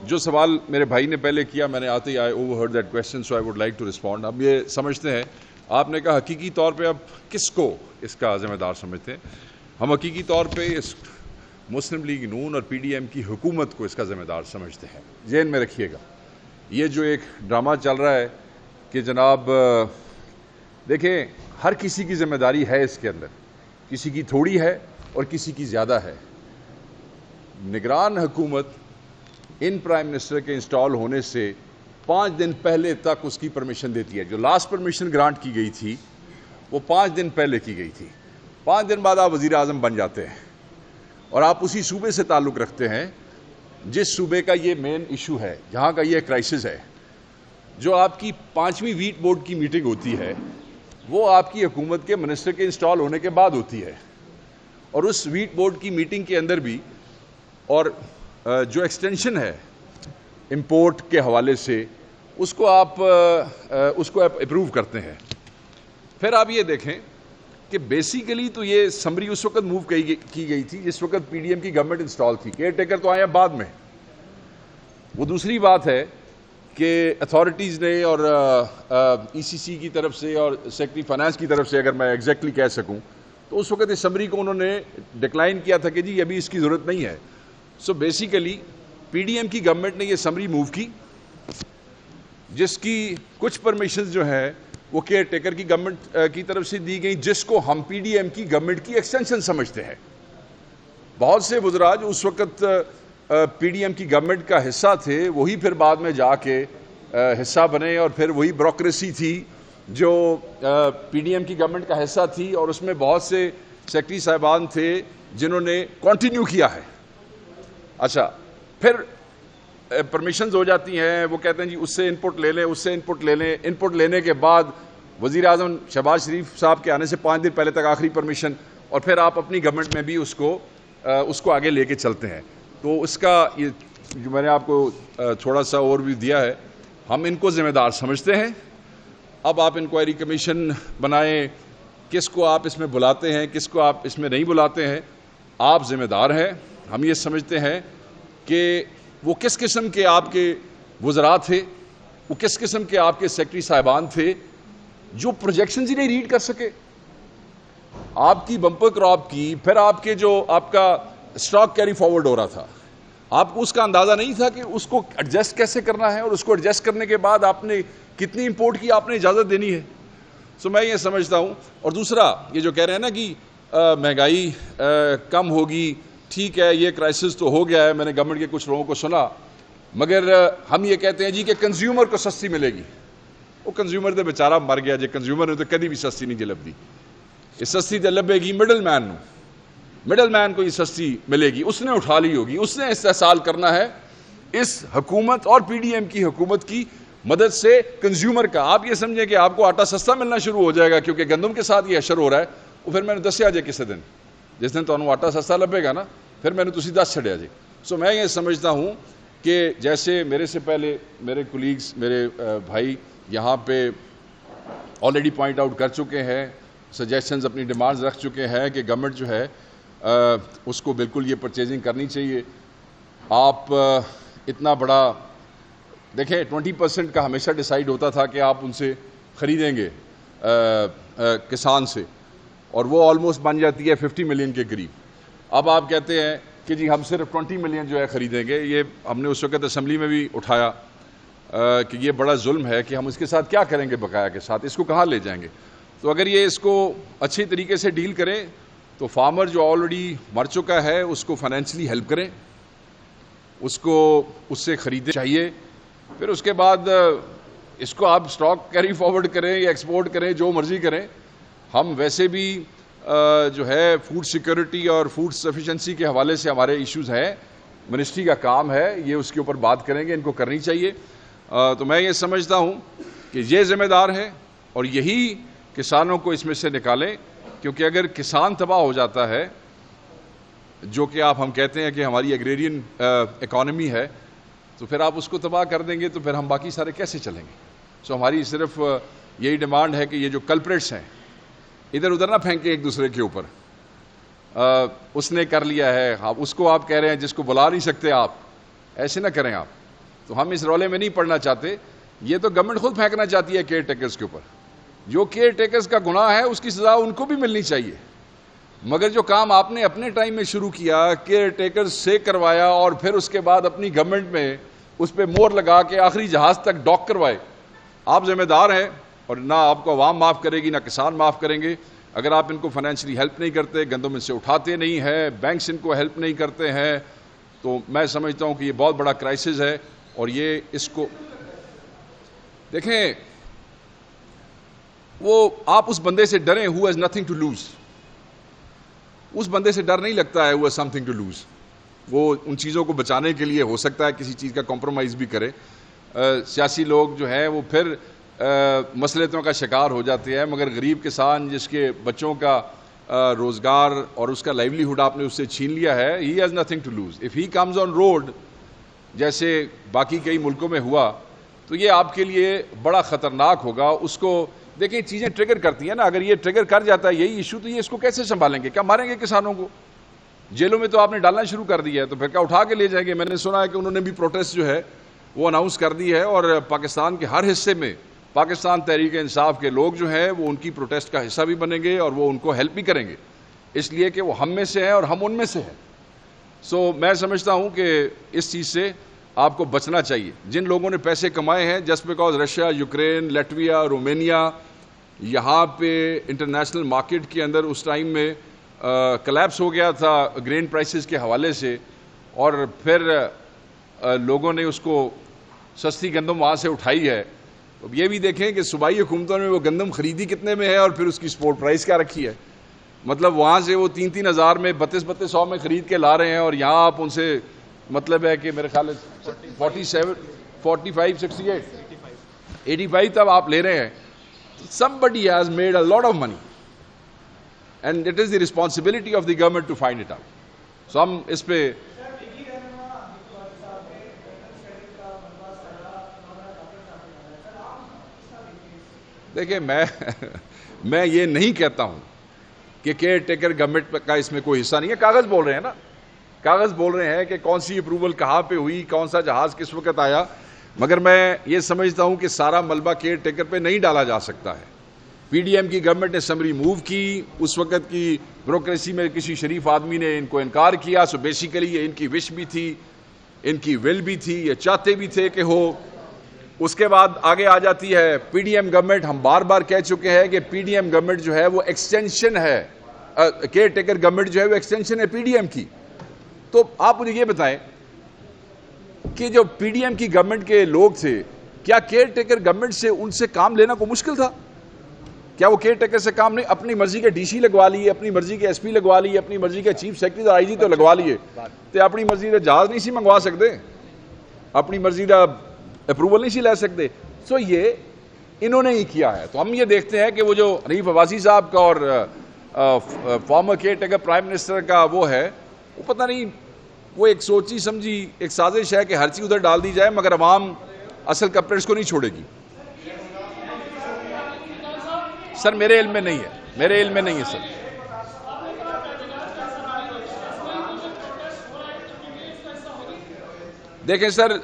جو سوال میرے بھائی نے پہلے کیا میں نے آتے ہی I overheard that question so I would like to respond. اب یہ سمجھتے ہیں آپ نے کہا حقیقی طور پہ اب کس کو اس کا ذمہ دار سمجھتے ہیں؟ ہم حقیقی طور پہ اس مسلم لیگ نون اور پی ڈی ایم کی حکومت کو اس کا ذمہ دار سمجھتے ہیں. ذہن میں رکھیے گا یہ جو ایک ڈرامہ چل رہا ہے کہ جناب دیکھیں ہر کسی کی ذمہ داری ہے اس کے اندر، کسی کی تھوڑی ہے اور کسی کی زیادہ ہے. نگران حکومت ان پرائم منسٹر کے انسٹال ہونے سے 5 دن پہلے تک اس کی پرمیشن دیتی ہے. جو لاسٹ پرمیشن گرانٹ کی گئی تھی وہ 5 دن پہلے کی گئی تھی. 5 دن بعد آپ وزیر اعظم بن جاتے ہیں اور آپ اسی صوبے سے تعلق رکھتے ہیں جس صوبے کا یہ مین ایشو ہے، جہاں کا یہ کرائسس ہے. جو آپ کی 5ویں ویٹ بورڈ کی میٹنگ ہوتی ہے وہ آپ کی حکومت کے منسٹر کے انسٹال ہونے کے بعد ہوتی ہے، اور اس ویٹ بورڈ کی میٹنگ کے اندر بھی اور جو ایکسٹینشن ہے امپورٹ کے حوالے سے اس کو آپ اپروو کرتے ہیں. پھر آپ یہ دیکھیں کہ بیسیکلی تو یہ سمری اس وقت موو کی گئی تھی جس وقت پی ڈی ایم کی گورنمنٹ انسٹال تھی. کیئر ٹیکر تو آیا بعد میں. وہ دوسری بات ہے کہ اتھارٹیز نے اور ای سی سی کی طرف سے اور سیکرٹری فائنانس کی طرف سے اگر میں ایگزیکٹلی کہہ سکوں تو اس وقت اس سمری کو انہوں نے ڈکلائن کیا تھا کہ جی ابھی اس کی ضرورت نہیں ہے. So basically P D M کی گورنمنٹ نے یہ سمری موو کی جس کی کچھ پرمیشنز جو ہیں وہ کیئر ٹیکر کی گورنمنٹ کی طرف سے دی گئی، جس کو ہم پی ڈی ایم کی گورنمنٹ کی ایکسٹینشن سمجھتے ہیں. بہت سے وزراء جو اس وقت پی ڈی ایم کی گورنمنٹ کا حصہ تھے وہی پھر بعد میں جا کے حصہ بنے، اور پھر وہی بیوروکریسی تھی جو پی ڈی ایم کی گورنمنٹ کا حصہ تھی، اور اس میں بہت سے سیکرٹری صاحبان تھے جنہوں نے کنٹینیو کیا ہے. اچھا پھر پرمیشنز ہو جاتی ہیں، وہ کہتے ہیں جی اس سے ان پٹ لے لیں، اس سے ان پٹ لے لیں. ان پٹ لینے کے بعد وزیر اعظم شہباز شریف صاحب کے آنے سے 5 دن پہلے تک آخری پرمیشن، اور پھر آپ اپنی گورنمنٹ میں بھی اس کو آگے لے کے چلتے ہیں. تو اس کا یہ جو میں نے آپ کو تھوڑا سا اوور ویو دیا ہے، ہم ان کو ذمہ دار سمجھتے ہیں. اب آپ انکوائری کمیشن بنائیں، کس کو آپ اس میں بلاتے ہیں کس کو آپ اس میں نہیں بلاتے ہیں، آپ ذمہ دار ہیں. ہم یہ سمجھتے ہیں کہ وہ کس قسم کے آپ کے وزراء تھے، وہ کس قسم کے آپ کے سیکرٹری صاحبان تھے جو پروجیکشنز ہی نہیں ریڈ کر سکے. آپ کی بمپر کراپ کی، پھر آپ کے جو آپ کا اسٹاک کیری فارورڈ ہو رہا تھا، آپ کو اس کا اندازہ نہیں تھا کہ اس کو ایڈجسٹ کیسے کرنا ہے، اور اس کو ایڈجسٹ کرنے کے بعد آپ نے کتنی امپورٹ کی آپ نے اجازت دینی ہے. سو میں یہ سمجھتا ہوں. اور دوسرا یہ جو کہہ رہے ہیں نا کہ مہنگائی کم ہوگی، ٹھیک ہے یہ کرائسس تو ہو گیا ہے، میں نے گورنمنٹ کے کچھ لوگوں کو سنا، مگر ہم یہ کہتے ہیں جی کہ کنزیومر کو سستی ملے گی. وہ کنزیومر تو بیچارہ مر گیا جی، کنزیومر نے تو کدی بھی سستی نہیں لبھی. یہ سستی تو لبے گی مڈل مین کو یہ سستی ملے گی، اس نے اٹھا لی ہوگی، اس نے استحصال کرنا ہے اس حکومت اور پی ڈی ایم کی حکومت کی مدد سے کنزیومر کا. آپ یہ سمجھیں کہ آپ کو آٹا سستا ملنا شروع ہو جائے گا کیونکہ گندم کے ساتھ یہ اشر ہو رہا ہے. وہ پھر میں نے دسیا جی کسی دن جس دن تو آٹا سستا لبے گا نا، پھر میں نے تسی دس چھڑیا جی. سو میں یہ سمجھتا ہوں کہ جیسے میرے سے پہلے میرے کولیگز، میرے بھائی یہاں پہ آلریڈی پوائنٹ آؤٹ کر چکے ہیں، سجیشنز اپنی ڈیمانڈز رکھ چکے ہیں کہ گورنمنٹ جو ہے اس کو بالکل یہ پرچیزنگ کرنی چاہیے. آپ اتنا بڑا دیکھیں 20% کا ہمیشہ ڈیسائیڈ ہوتا تھا کہ آپ ان سے خریدیں گے کسان سے، اور وہ آلموسٹ بن جاتی ہے 50 ملین کے قریب. اب آپ کہتے ہیں کہ جی ہم صرف 20 ملین جو ہے خریدیں گے. یہ ہم نے اس وقت اسمبلی میں بھی اٹھایا کہ یہ بڑا ظلم ہے کہ ہم اس کے ساتھ کیا کریں گے، بقایا کے ساتھ اس کو کہاں لے جائیں گے. تو اگر یہ اس کو اچھی طریقے سے ڈیل کریں تو فارمر جو آلریڈی مر چکا ہے اس کو فائنینشلی ہیلپ کریں، اس کو اس سے خریدنا چاہیے. پھر اس کے بعد اس کو آپ اسٹاک کیری فارورڈ کریں یا ایکسپورٹ کریں، جو مرضی کریں. ہم ویسے بھی جو ہے فوڈ سیکورٹی اور فوڈ سفیشنسی کے حوالے سے ہمارے ایشوز ہیں، منسٹری کا کام ہے یہ اس کے اوپر بات کریں گے، ان کو کرنی چاہیے. تو میں یہ سمجھتا ہوں کہ یہ ذمہ دار ہے اور یہی کسانوں کو اس میں سے نکالیں، کیونکہ اگر کسان تباہ ہو جاتا ہے، جو کہ ہم کہتے ہیں کہ ہماری ایگریرین اکانومی ہے، تو پھر آپ اس کو تباہ کر دیں گے تو پھر ہم باقی سارے کیسے چلیں گے. سو ہماری صرف یہی ڈیمانڈ ہے کہ یہ جو کلپریٹس ہیں ادھر ادھر نہ پھینکیں ایک دوسرے کے اوپر. اس نے کر لیا ہے، اس کو آپ کہہ رہے ہیں جس کو بلا نہیں سکتے آپ، ایسے نہ کریں آپ. تو ہم اس رولے میں نہیں پڑنا چاہتے. یہ تو گورنمنٹ خود پھینکنا چاہتی ہے کیئر ٹیکرز کے اوپر. جو کیئر ٹیکرز کا گناہ ہے اس کی سزا ان کو بھی ملنی چاہیے. مگر جو کام آپ نے اپنے ٹائم میں شروع کیا, کیئر ٹیکرز سے کروایا, اور پھر اس کے بعد اپنی گورنمنٹ میں اس پہ مور لگا کے آخری جہاز تک ڈاک کروائے. آپ ذمہ دار ہیں, اور نہ آپ کو عوام معاف کرے گی نہ کسان معاف کریں گے. اگر آپ ان کو فائنینشلی ہیلپ نہیں کرتے, گندم ان سے اٹھاتے نہیں ہیں, بینکس ان کو ہیلپ نہیں کرتے ہیں, تو میں سمجھتا ہوں کہ یہ بہت بڑا کرائسس ہے. اور یہ اس کو دیکھیں, وہ آپ اس بندے سے ڈریں who has nothing to lose. اس بندے سے ڈر نہیں لگتا ہے who has something to lose. وہ ان چیزوں کو بچانے کے لیے ہو سکتا ہے کسی چیز کا کمپرومائز بھی کرے. سیاسی لوگ جو ہیں وہ پھر مصلحتوں کا شکار ہو جاتے ہیں, مگر غریب کسان جس کے بچوں کا روزگار اور اس کا لائیولیہڈ آپ نے اس سے چھین لیا ہے, he has nothing to lose. If he comes on road جیسے باقی کئی ملکوں میں ہوا, تو یہ آپ کے لیے بڑا خطرناک ہوگا. اس کو دیکھیں, چیزیں ٹریگر کرتی ہیں نا. اگر یہ ٹریگر کر جاتا ہے یہی ایشو, تو یہ اس کو کیسے سنبھالیں گے؟ کیا ماریں گے کسانوں کو؟ جیلوں میں تو آپ نے ڈالنا شروع کر دیا ہے, تو پھر کیا اٹھا کے لے جائیں گے؟ میں نے سنا ہے کہ انہوں نے بھی پروٹیسٹ جو ہے وہ اناؤنس کر دی ہے, اور پاکستان کے ہر حصے میں پاکستان تحریک انصاف کے لوگ جو ہیں وہ ان کی پروٹیسٹ کا حصہ بھی بنیں گے, اور وہ ان کو ہیلپ بھی کریں گے, اس لیے کہ وہ ہم میں سے ہیں اور ہم ان میں سے ہیں. سو میں سمجھتا ہوں کہ اس چیز سے آپ کو بچنا چاہیے. جن لوگوں نے پیسے کمائے ہیں just because Russia, Ukraine, Latvia, Romania, یہاں پہ انٹرنیشنل مارکیٹ کے اندر اس ٹائم میں کلیپس ہو گیا تھا گرین پرائسز کے حوالے سے, اور پھر لوگوں نے اس کو سستی گندم وہاں سے اٹھائی ہے. اب یہ بھی دیکھیں کہ صوبائی حکومتوں نے وہ گندم خریدی کتنے میں ہے اور پھر اس کی سپورٹ پرائس کیا رکھی ہے. مطلب وہاں سے وہ 3,000 میں 3200 میں خرید کے لا رہے ہیں, اور یہاں آپ ان سے مطلب ہے کہ میرے خیال 47 45 68 85 تب آپ لے رہے ہیں. Somebody has made a lot of money and it is the responsibility of the government to find it out. So ہم اس پہ دیکھیں, میں یہ نہیں کہتا ہوں کہ کیئر ٹیکر گورنمنٹ کا اس میں کوئی حصہ نہیں ہے. کاغذ بول رہے ہیں نا, کاغذ بول رہے ہیں کہ کون سی اپروول کہاں پہ ہوئی, کون سا جہاز کس وقت آیا. مگر میں یہ سمجھتا ہوں کہ سارا ملبہ کیئر ٹیکر پہ نہیں ڈالا جا سکتا ہے. پی ڈی ایم کی گورنمنٹ نے سمری موو کی, اس وقت کی بیوروکریسی میں کسی شریف آدمی نے ان کو انکار کیا. سو بیسیکلی یہ ان کی وش بھی تھی, ان کی ول بھی تھی, یہ چاہتے بھی تھے کہ ہو. اس کے بعد آگے آ جاتی ہے پی ڈی ایم گورنمنٹ. ہم بار بار کہہ چکے ہیں کہ پی ڈی ایم گورنمنٹ جو ہے وہ ایکسٹینشن ہے, کیئر ٹیکر گورنمنٹ جو ہے وہ ایکسٹینشن ہے پی ڈی ایم کی. تو آپ مجھے یہ بتائیں کہ جو پی ڈی ایم کی گورنمنٹ کے لوگ تھے, کیا کیئر ٹیکر گورنمنٹ سے ان سے کام لینا کو مشکل تھا؟ کیا وہ کیئر ٹیکر سے کام نہیں؟ اپنی مرضی کے ڈی سی لگوا لیے, اپنی مرضی کے ایس پی لگوا لیے, اپنی مرضی کے چیف سیکرٹری اور آئی جی تو لگوا لیے, تو اپنی مرضی کا جہاز نہیں سی منگوا سکتے, اپنی مرضی کا اپروول نہیں سی لے سکتے. سو یہ انہوں نے ہی کیا ہے. تو ہم یہ دیکھتے ہیں کہ وہ جو حنیف عباسی صاحب کا اور former caretaker prime minister کا وہ ہے, وہ پتہ نہیں, وہ ایک سوچی سمجھی ایک سازش ہے کہ ہر چیز ادھر ڈال دی جائے, مگر عوام اصل کلپریٹس کو نہیں چھوڑے گی. سر میرے علم میں نہیں ہے, میرے علم میں نہیں ہے سر. دیکھیں سر,